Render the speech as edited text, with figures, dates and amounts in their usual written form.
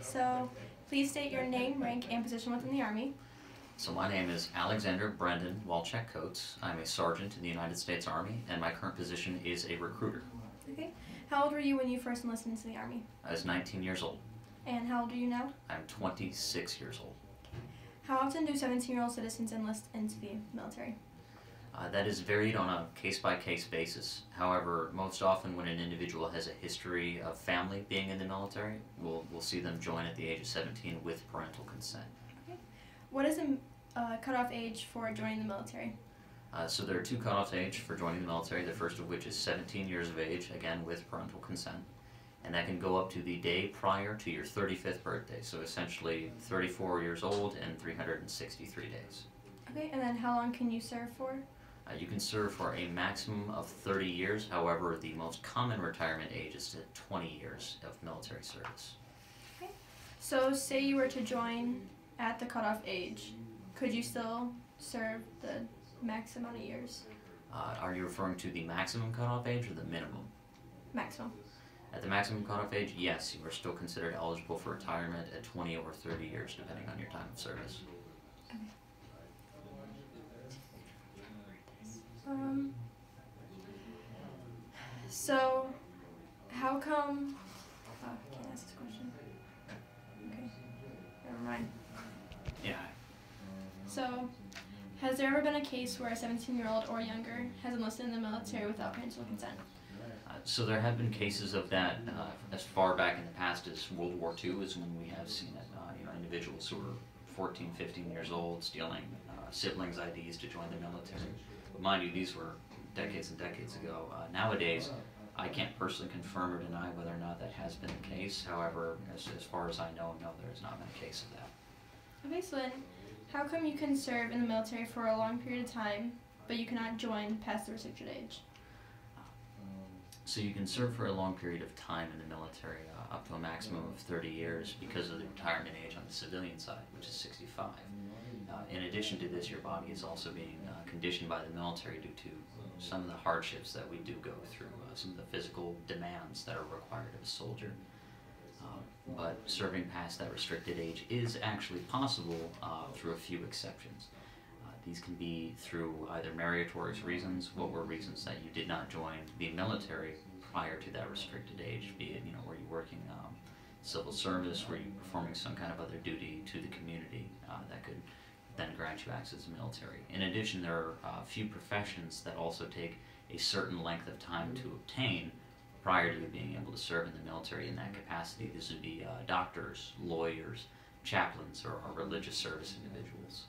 So, please state your name, rank, and position within the Army. So my name is Alexander Brendan Walchak-Coates. I'm a sergeant in the United States Army, and my current position is a recruiter. Okay. How old were you when you first enlisted into the Army? I was 19 years old. And how old are you now? I'm 26 years old. How often do 17-year-old citizens enlist into the military? That is varied on a case-by-case basis. However, most often when an individual has a history of family being in the military, we'll see them join at the age of 17 with parental consent. Okay. What is the cutoff age for joining the military? So there are two cutoff age for joining the military, the first of which is 17 years of age, again with parental consent. And that can go up to the day prior to your 35th birthday, so essentially 34 years old and 363 days. Okay, and then how long can you serve for? You can serve for a maximum of 30 years, however, the most common retirement age is 20 years of military service. Okay. So say you were to join at the cutoff age, could you still serve the max amount of years? Are you referring to the maximum cutoff age or the minimum? Maximum. At the maximum cutoff age, yes, you are still considered eligible for retirement at 20 or 30 years, depending on your time of service. Okay. So, how come, I can't ask this question. Okay, never mind. Yeah. So, has there ever been a case where a 17-year-old or younger has enlisted in the military without parental consent? So there have been cases of that as far back in the past as World War II is when we have seen it. Individuals who are 14, 15 years old stealing siblings' IDs to join the military. But mind you, these were decades and decades ago. Nowadays, I can't personally confirm or deny whether or not that has been the case. However, as far as I know, no, there has not been a case of that. Okay, so then, how come you can serve in the military for a long period of time, but you cannot join past the restricted age? So you can serve for a long period of time in the military, up to a maximum of 30 years because of the retirement age on the civilian side, which is 65. In addition to this, your body is also being conditioned by the military due to some of the hardships that we do go through, some of the physical demands that are required of a soldier. But serving past that restricted age is actually possible through a few exceptions. These can be through either meritorious reasons. What were reasons that you did not join the military prior to that restricted age? Be it, were you working civil service? Were you performing some kind of other duty to the community that could then grant you access to the military? In addition, there are a few professions that also take a certain length of time to obtain prior to you being able to serve in the military in that capacity. This would be doctors, lawyers, chaplains, or religious service individuals.